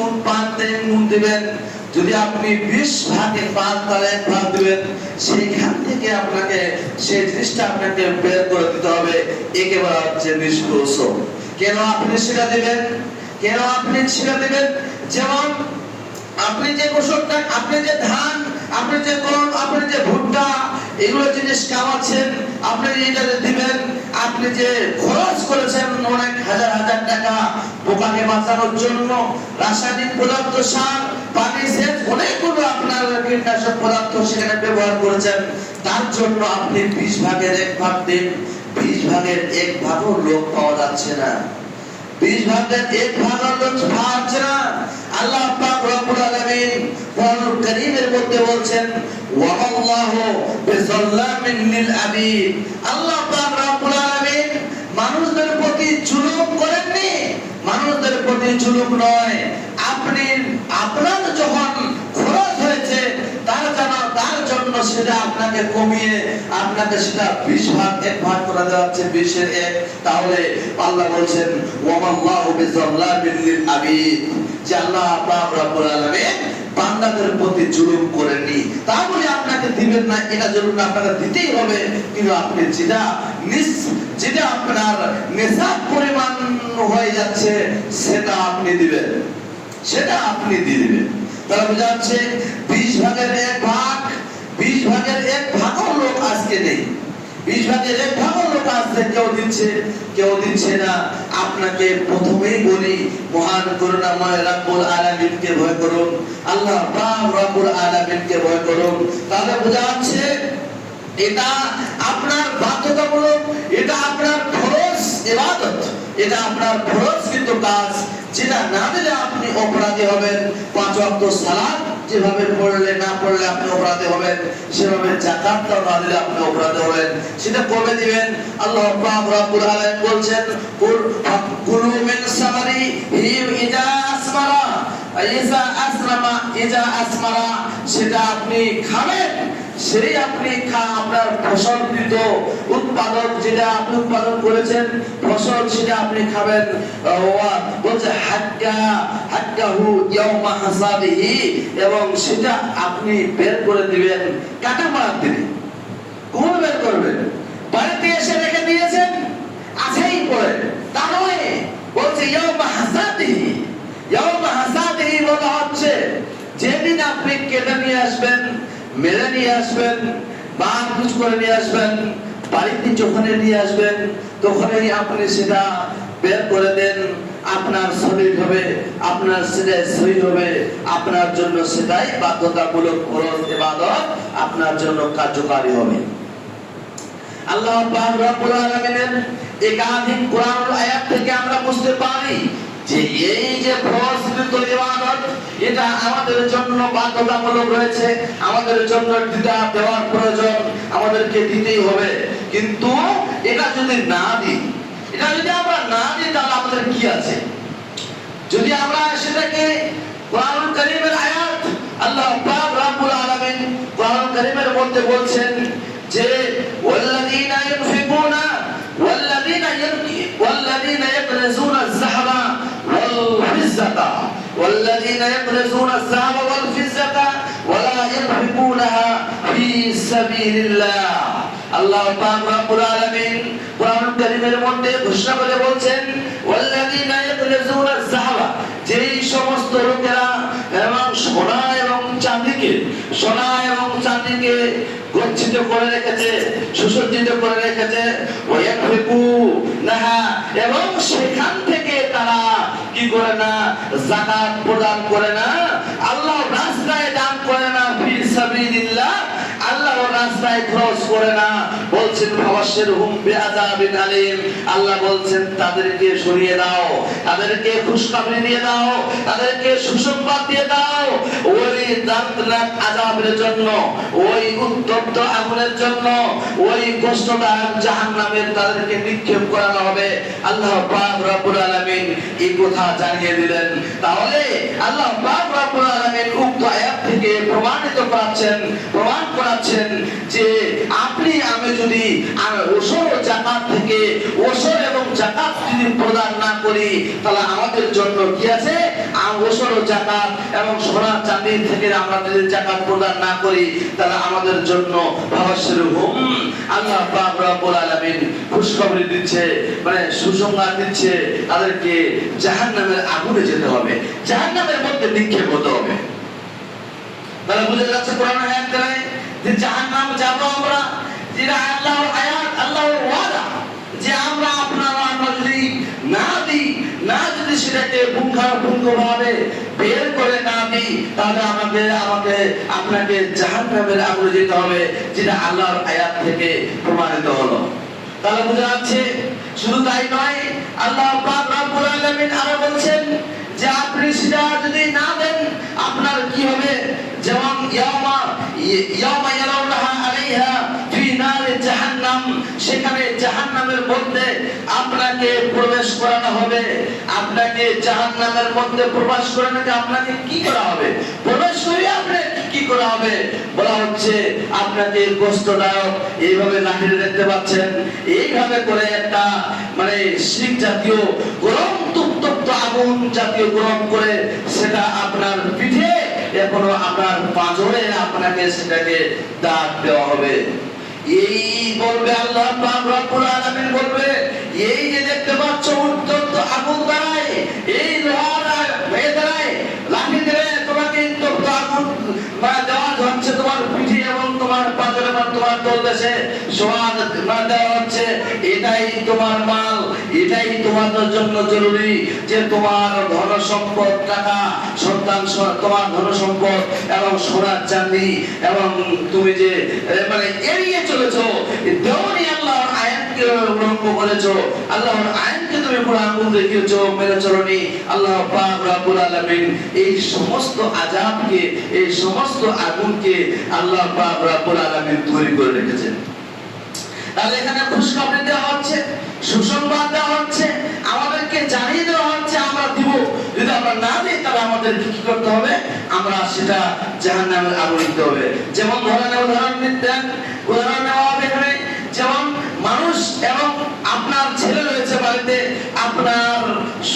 গুণ পান 3 গুণ দিবেন। যদি আপনি 20 ভাগে পান তাহলে 1 ভাগ দিবেন। সেইখান থেকে আপনাকে সেই জিনিসটা আপনাকে বের করে দিতে হবে। একেবারে হচ্ছে নিষ্কৌশ। কেন আপনি সেটা দিবেন? কেন আপনি সেটা দিবেন? যেমন আপনি যে ফসলটা, আপনি যে ধান, আপনি যে গম, আপনি যে ভুট্টা, এগুলো জিনিস কামাচ্ছেন, আপনি এটা দিবেন। আপনি যে খরচ করেছেন অনেক হাজার হাজার টাকা পোকাকে বাঁচানোর জন্য, রাসায়নিক পদার্থ, সার, পানি, সেচ, অনেকগুলো আপনার কীটনাশক পদার্থ সেখানে ব্যবহার করেছেন, তার জন্য আপনি 20 ভাগের 1 ভাগ দিন। 20 ভাগের 1 ভাগও লোক পাওয়া যাচ্ছে না। 20 ভাগের 1 ভাগও লোক পাওয়া যাচ্ছে না। আল্লাহ পাক রব্বুল আলামিন কোরআনুল কারীমের মধ্যে বলছেন, ওয়াল্লাহু বিযাল্লামিন লিল আবিদ। আল্লাহ পাক রব্বুল আলামিন মানুষদের প্রতি জুলুম করেননি। মানুষদের প্রতি জুলুম নয়, আপনি আপনার যখন খরচ হয়েছে তার জন্য সেটা আপনাকে কমিয়ে আপনাকে সেটা 20 ভাগ 1 ভাগ করে দেওয়া হচ্ছে, 20 এর 1। তাহলে আল্লাহ বলছেন ওয়াল্লাহু বিযাল্লামিন লিল আবিদ, যে আল্লাহ পাক রব্বুল আলামিন বান্দাদের প্রতি জুলুম করেননি। তাহলে আপনাকে দিবেন না এটা জরুরি না, আপনাকে দিতেই হবে। কিন্তু আপনি যেটা আপনার নিসাব পরিমাণ হয়ে যাচ্ছে সেটা আপনি দিবেন, সেটা আপনি দিয়ে দিবেন। তাহলে বোঝা যাচ্ছে 20 ভাগের 1 ভাগ, 20 ভাগের 1 ভাগও লোক আজকে নেই। 20 ভাগের 1 ভাগও লোক আজকে কেউ দিচ্ছে না। আপনাকে প্রথমেই বলি, মহান করুণাময় রব্বুল আলামিনকে ভয় করুন, আল্লাহ পাক রব্বুল আলামিনকে ভয় করুন। তাহলে বোঝা যাচ্ছে এটা আপনার বাধ্যতামূলক, এটা আপনার ফরজ ইবাদত, এটা আপনার ফরজ কিন্তু কাজ, যেটা না দিলে আপনি অপরাধী হবেন। 5 ওয়াক্ত সালাত যেভাবে পড়লে না পড়লে আপনি অপরাধী হবেন, সেভাবে যাকাতও না দিলে আপনি অপরাধী হবেন। সেটা কবে দিবেন? আল্লাহ পাক রব্বুল আলামিন বলছেন, কুলু মিন সামারি ইজা আসমারা ইজা আসমারা, সেটা আপনি খাবেন। সেই আপনি আপনার ফসলকৃত উৎপাদন, যেটা আপনি উৎপাদন করেছেন ফসল, সেটা আপনি খাবেন। বলছে হাক্কাহু ইয়াউমা হাসাবিহি, এবং সেটা আপনি বের করে দিবেন কাটা মারার দিনে। কোন বের করবেন? বাড়িতে এসে রেখে দিয়েছেন, আছেই পড়ে, তা নয়। বলছে ইয়াউমা হাসাবিহি। ইয়াউমা হাসাবিহি বলা হচ্ছে যেদিন আপনি কেটে নিয়ে আসবেন, মেরে নিয়ে আসবেন, বাঁধ করে নিয়ে আসবেন, বাড়িতে যখন নিয়ে আসবেন তখনই আপনি সেটা বের করে দেন। আপনার শরীর হবে, আপনার সেটা সই হবে, আপনার জন্য সেটাই বাধ্যতামূলক ফরজ ইবাদত, আপনার জন্য কার্যকারী হবে। আল্লাহ পাক রব্বুল আলামিনের একাধিক কোরআনের আয়াত থেকে আমরা বুঝতে পারি যে এই যে ফরজকৃত ইবাদত, এটা আমাদের জন্য বাধ্যতামূলক রয়েছে, আমাদের জন্য এটা দেওয়ার প্রয়োজন, আমাদেরকে দিতেই হবে। কিন্তু এটা যদি না দিই, এটা যদি আমরা না দিই, তাহলে আমাদের কি আছে? যদি আমরা সেটাকে কোরআনুল কারীমের আয়াত, আল্লাহ পাক রব্বুল আলামিন কোরআনুল কারীমের মধ্যে বলছেন যে ওয়াল্লাযীনা ইউনফিকুনা ওয়াল্লাযীনা ইয়াকনিজুনা আয-যাহাবা ওয়াল ফিজ্জাতা ওয়াল্লাযীনা ইয়াকনিজুনা আয-যাহাবা ওয়াল ফিজ্জাতা ওয়ালা ইউনফিকুনাহা ফী সাবিলিল্লাহ। আল্লাহ পাক রব্বুল আলামিন কোরআনুল কারীমের মধ্যে ঘোষণা করে বলছেন ওয়াল্লাযীনা ইয়াকনিজুনা আয-যাহাবা, যেই সমস্ত লোকেরা এবং সোনা এবং চাঁদিকে গচ্ছিত করে রেখেছে, সুসজ্জিত করে রেখেছে, এবং সেখান থেকে তারা কি করে না? যাকাত প্রদান করে না, আল্লাহর রাস্তায় দান করে না, ফি সাবিলিল্লাহ, আল্লাহর রাস্তায় খরচ করে না। বলছেন ফাবাশশিরহুম বিআযাবিন আলীম, আল্লাহ বলছেন তাদেরকে সরিয়ে দাও, তাদেরকে খুশখবরি দিয়ে দাও, তাদেরকে সুসংবাদ দিয়ে দাও ওই দর্দনাক আযাবের জন্য, ওই উত্তপ্ত আগুনের জন্য, ওই কষ্টদায়ক জাহান্নামের তাদেরকে নিক্ষেপ করানো হবে। আল্লাহ পাক রব্বুল আলামিন এই কথা জানিয়ে দিলেন। তাহলে আল্লাহ পাক রব্বুল আলামিন উক্ত আয়াত থেকে প্রমাণ করাচ্ছেন যে আমি যদি ওসর ও জাকাত থেকে ওসর এবং জাকাত যদি প্রদান না করি তাহলে আমাদের জন্য কি আছে? ওসর ও জাকাত এবং সোনা চাঁদি থেকে আমরা যদি জাকাত প্রদান না করি তাহলে আমাদের জন্য আল্লাহ পাক রব্বুল আলামিন খুশখবরি দিচ্ছে, মানে সুসংবাদ দিচ্ছে, তাদেরকে জাহান্নামের আগুনে যেতে হবে, জাহান্নামের মধ্যে নিক্ষেপ হতে হবে। তাহলে বুঝা যাচ্ছে কোরআনের আয়াত দ্বারা যে জাহান্নাম যাব আমরা, যেটা আল্লাহর আয়াত, আল্লাহর ওয়াদা, যে আমরা যদি না যদি সেটাকে পুঙ্খানুপুঙ্খভাবে বের করে না দিই তাহলে আপনাকে জাহান্নামের আগুনে যেতে হবে, যেটা আল্লাহর আয়াত থেকে প্রমাণিত হলো। তাহলে বোঝা যাচ্ছে শুধু তাই নয়, আল্লাহ পাক রব্বুল আলামিন আরো বলছেন যে আপনি সেটা যদি না দেন আপনার কি হবে? যেমন ইয়াউমা ইয়ারাউনাহা আলাইহা ফি নারি জাহান্নাম, সেখানে জাহান্নামের মধ্যে আপনাকে প্রবেশ করানো হবে। আপনাকে জাহান্নামের মধ্যে প্রবেশ করানোকে আপনাকে কি করা হবে? প্রবেশ করিয়ে আপনাকে কি করা হবে? বলা হচ্ছে আপনাকে কষ্টদায়ক এইভাবে লাঠিতে দেখতে পাচ্ছেন, এইভাবে করে একটা মানে শিখ জাতীয় গরম তপ্ত আগুন জাতীয় গরম করে সেটা আপনার পিঠে এখনো আপনার পাঁজরে আপনাকে সেটাকে দাগ দেওয়া হবে। এই বলবে আল্লাহ পাক রব্বুল আলামিন বলবে, এই যে দেখতে পাচ্ছ উত্তপ্ত আগুন দ্বারায়, এই লোহার দ্বারায় লাঠি দিয়ে তোমাকে উত্তপ্ত আগুন দেওয়া হচ্ছে তোমার পিঠে এবং তোমার পাঁজরে বা তোমার তলদেশে সোয়াদ দেওয়া হচ্ছে। এটাই তোমার মাল, এটাই তোমাদের জন্য জরুরি যে তোমার ধন সম্পদ, টাকা, সন্তান, তোমার ধন সম্পদ এবং সোনা চাঁদি এবং তুমি যে মানে এড়িয়ে চলেছো, দেওয়ানি আল্লাহর আয়াতকে উল্লঙ্ঘন করেছো, আল্লাহর আয়াতকে তুমি কোরআন দেখিয়েছো, মেনে চলোনি, আল্লাহ পাক রব্বুল আলামিন এই সমস্ত আযাবকে, এই সমস্ত আগুনকে আল্লাহ পাক রব্বুল আলামিন তৈরি করে রেখেছেন। তাহলে এখানে খুশখবরি দেওয়া হচ্ছে, সুসংবাদ দেওয়া হচ্ছে, আমাদেরকে জানিয়ে দেওয়া হচ্ছে আমরা দিব, যদি আমরা না দিই তাহলে আমাদের কি করতে হবে? আমরা সেটা জাহান্নামের আগুনে দিতে হবে। যেমন উদাহরণ নেওয়া হবে এখানে, যেমন মানুষ এবং আপনার ছেলে রয়েছে বাড়িতে, আপনার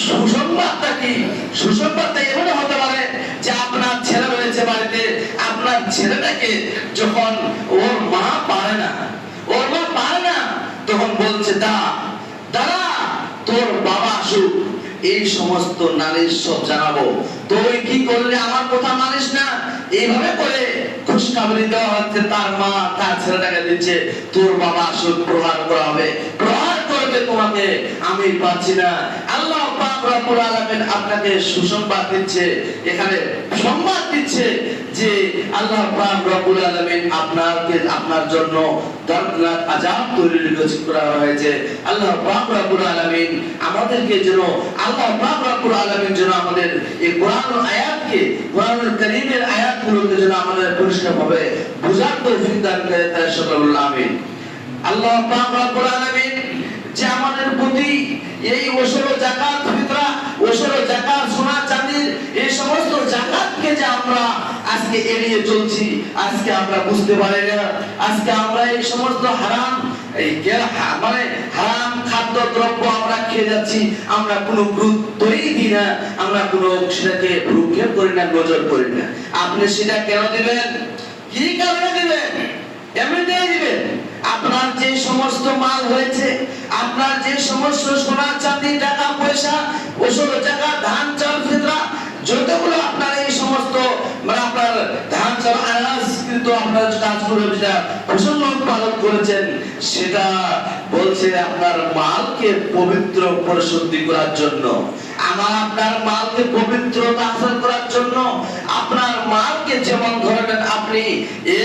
সুসংবাদটা কি? সুসংবাদটা এমন হতে পারে যে আপনার ছেলে রয়েছে বাড়িতে, আপনার ছেলেটাকে যখন ওর মা পারে না তখন বলছে দাদা তোর বাবা আসুক, এই সমস্ত নালিশ সব জানাবো, তুই কি করলে আমার কথা মানিস না, এইভাবে করে খুশখবরি দেওয়া হচ্ছে। তার মা তার ছেলেটাকে দিচ্ছে, তোর বাবা আসুক, প্রহার করা হবে, প্রহার করবে তোমাকে, আমি পাচ্ছি না। আল্লাহ পাক রব্বুল আলামিন আপনাকে সুসংবাদ দিচ্ছে, এখানে সংবাদ দিচ্ছে যে আল্লাহ পাক রব্বুল আলামিন আপনার জন্য দর্দনাক আযাব তৈরি করা হয়েছে। আল্লাহ পাক রব্বুল আলামিন আমাদেরকে যেন, আল্লাহ পাক রব্বুল আলামিন যেন আমাদের এই কোরআনের আয়াতকে, কোরআনুল কারীমের আয়াতগুলোকে যেন আমাদের পরিষ্কারভাবে বুঝার তৌফিক দান করে, তাই সকল আমিন। আল্লাহ পাক রব্বুল আলামিন যে আমাদের প্রতি এই ওসর যাকাত ফিতরা, ওসর যাকাত, সোনা চাঁদির এই সমস্ত যাকাতকে যে আমরা আজকে এড়িয়ে চলছি, আজকে আমরা বুঝতে পারি না, আজকে আমরা এই সমস্ত হারাম মানে হারাম খাদ্য দ্রব্য আমরা খেয়ে যাচ্ছি, আমরা কোনো গুরুত্বই দিই না, আমরা কোনো সেটাকে ভ্রুক্ষেপ করি না, নজর করি না। আপনি সেটা কেন দিবেন? কি কারণে দিবেন? এমনিতেই দিবেন। আপনার যে সমস্ত মাল হয়েছে, আপনার যে সমস্ত সোনা চাঁদি, টাকা পয়সা, ওসব টাকা, ধান চাল ফিতরা, যতগুলো আপনার এই সমস্ত মানে আপনার ধান চাল আনাজ কিন্তু আপনার কাজগুলো যেটা ফসল উৎপাদন করেছেন, সেটা বলছে আপনার মালকে পবিত্র পরিশুদ্ধি করার জন্য, আপনার মালকে পবিত্রতা হাসিল করার জন্য, আপনার মালকে যেমন ধরেন আপনি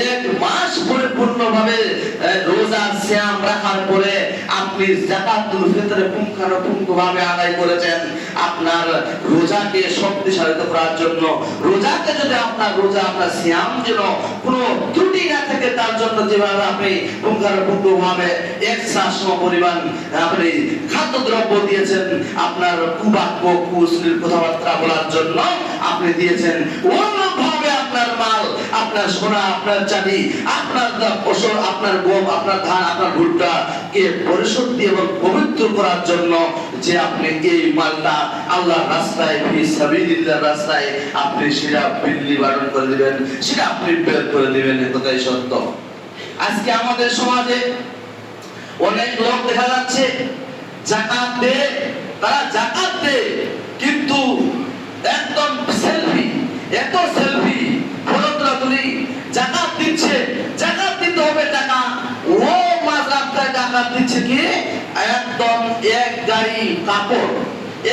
এক মাস পরিপূর্ণভাবে রোজা সিয়াম রাখার পরে আপনি যাকাতুল ফিতরে পুঙ্খানুপুঙ্খভাবে আদায় করেছেন, আপনার রোজাকে শক্তিশালী করার জন্য, রোজাকে যদি আপনার সিয়াম যেন কোনো ত্রুটি না থাকে তার জন্য যেভাবে আপনি পুঙ্খানুপুঙ্খভাবে এক্সট্রা পরিমাণ আপনি খাদ্যদ্রব্য দিয়েছেন, আপনার কুবাক্য কুশ্লীল কথাবার্তা বলার জন্য আপনি দিয়েছেন, ওরকমভাবে আপনার মাল আপনার সোনা, আপনার চাঁদি, আপনার ফসল, আপনার গম, আপনার ধান, আপনার ভুট্টা কে পরিশুদ্ধি এবং পবিত্র করার জন্য যে আপনি এই মালটা আল্লাহর রাস্তায়, ফি সাবিলিল্লাহর রাস্তায় আপনি সেটা বিল্লি বারণ করে দিবেন, সেটা আপনি বের করে দিবেন। এ কথাই সত্য। আজকে আমাদের সমাজে অনেক লোক দেখা যাচ্ছে যাকাত দেয়, তারা যাকাত দেয় কিন্তু একদম সেলফি, এত সেলফি, ফটো তুলি, যাকাত দিচ্ছে, যাকাত দিতে হবে টাকা, ও মাযরাবটায় যাকাত দিচ্ছে কি একদম এক গাড়ি কাপড়,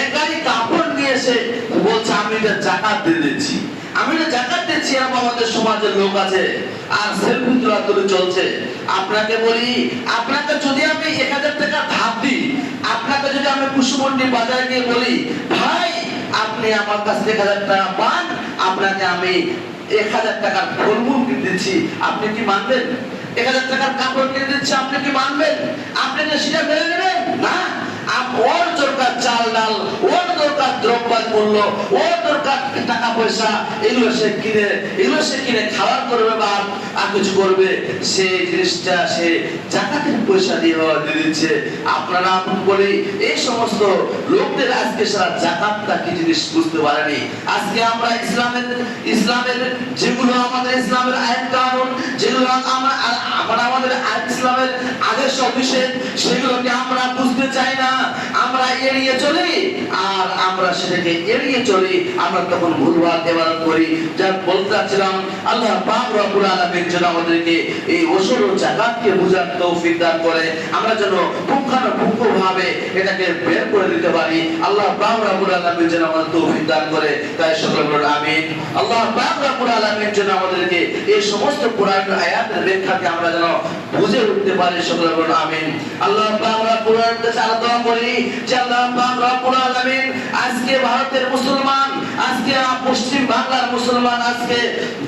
এক গাড়ি কাপড় নিয়ে এসে বলছে আমি এটা যাকাত দিয়ে দিচ্ছি, আমি এটা যাকাত দিচ্ছি। এরকম আমাদের সমাজের লোক আছে, আর সেলফি তোলা চলছে। আপনাকে বলি, আপনাকে যদি আমি 1000 টাকা ধার দিই, আপনাকে যদি আমি কুসুমন্ডি বাজারে গিয়ে বলি ভাই আপনি আমার কাছ থেকে 1000 টাকা পান, আপনাকে আমি 1000 টাকার ফলমূল কিনে দিচ্ছি, আপনি কি মানবেন? 1000 টাকার কাপড় কিনে দিচ্ছি, আপনি কি মানবেন? আপনি কি সেটা মেনে নেবেন? না। ওর দরকার চাল ডাল, ওর দরকার দ্রব্যাদি মূল্য, ওর দরকার টাকা পয়সা, এগুলো সে কিনে খাবার করবে বা আর কিছু করবে, সেই জিনিসটা সে যাকাতের পয়সা দিয়ে দিচ্ছে। আপনারা আপন বলি এই সমস্ত লোকদের আজকে সারা যাকাতটা কি জিনিস বুঝতে পারেনি। আজকে আমরা ইসলামের যেগুলো আমাদের ইসলামের আইন কানুন, যেগুলো আমাদের ইসলামের আদেশ নিষেধ, সেগুলোকে আমরা বুঝতে চাই না, আমরা এড়িয়ে চলি। আর আমরা সেটাকে এড়িয়ে চলি, আমরা তখন ভুলভাল ইবাদত করি। যা বলতে চাচ্ছিলাম, আল্লাহ পাক রব্বুল আলামিন যেন আমাদেরকে এই ওসর ও যাকাতকে বুঝার তৌফিক দান করে, আমরা যেন পুঙ্খানুপুঙ্খভাবে এটাকে বের করে দিতে পারি। আল্লাহ পাক রব্বুল আলামিন যেন আমাদের তৌফিক দান করে, তাই সকলে বলুন আমিন। আল্লাহ পাক রব্বুল আলামিন যেন আমাদেরকে এই সমস্ত কোরআনের আয়াতের ব্যাখ্যাকে আমরা যেন বুঝে উঠতে পারি, সকলে বলুন আমিন। আল্লাহ পাক রব্বুল আলামিনের কাছে দোয়া করি যে আল্লাহ পাক রব্বুল আলামিন আজকে ভারতের মুসলমান, আজকে পশ্চিম বাংলার মুসলমান, আজকে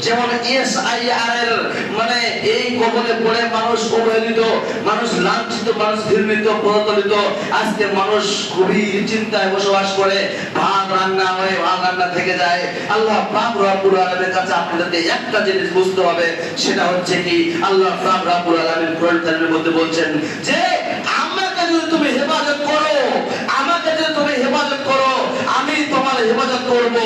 যেমন এসআইআর এর মানে এই কবলে পড়ে মানুষ অবহেলিত, মানুষ লাঞ্ছিত, মানুষ ঘৃণিত, প্রতারিত, আজকে মানুষ খুবই চিন্তায় বসবাস করে, ভাত রান্না থেকে যায়। আল্লাহ পাক রব্বুল আলামিনের কাছে আপনাদের একটা জিনিস বুঝতে হবে, সেটা হচ্ছে কি আল্লাহ পাক রব্বুল আলামিন কোরআনের মধ্যে বলছেন যে আমাকে যদি তুমি হেফাজত করো, আমাকে যদি তুমি হেফাজত করো, আমি তোমার হেফাজত করব।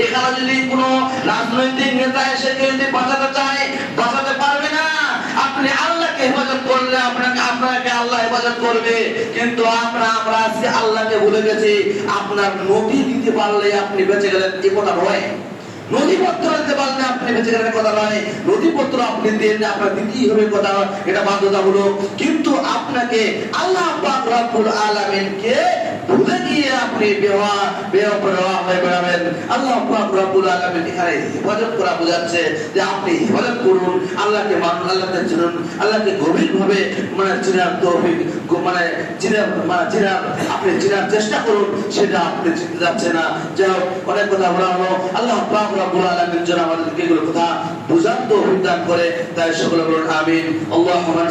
এখানে যদি কোনো রাজনৈতিক নেতা এসে যদি বাঁচাতে চায়, বাঁচাতে পারবে না। আপনি আল্লাহকে হেফাজত করলে আপনাকে আল্লাহ হেফাজত করবে। কিন্তু আমরা আজকে আল্লাহকে ভুলে গেছি। আপনার নবী দিতে পারলে আপনি বেঁচে গেলেন, এ কথা নয়। নথিপত্র দিতে পারলে আপনি বেঁচে গেলেন কথা নয়, নথিপত্র আপনি দেন, আপনার দিতেই হবে কথা, এটা বাধ্যতামূলক। কিন্তু আপনাকে আল্লাহ পাক রব্বুল আলামিনকে ভুলে গিয়ে আপনি বেপরোয়া হয়ে বেড়াবেন। আল্লাহ পাক রব্বুল আলামিন এখানে হেফাজত করা বোঝাচ্ছে যে আপনি হেফাজত করুন, আল্লাহকে মানুন, আল্লাহকে চিনুন, আল্লাহকে গভীরভাবে চিনার তৌফিক আপনি চিনার চেষ্টা করুন, সেটা আপনি চিনতে যাচ্ছে না। যাই হোক, অনেক কথা বলা হলো। আল্লাহ পাক রব্বুল আলামিন যেন আমাদেরকে এগুলো কথা বুঝার তৌফিক দান করে, তাই সকলে বলুন আমিন। আল্লাহুম্মা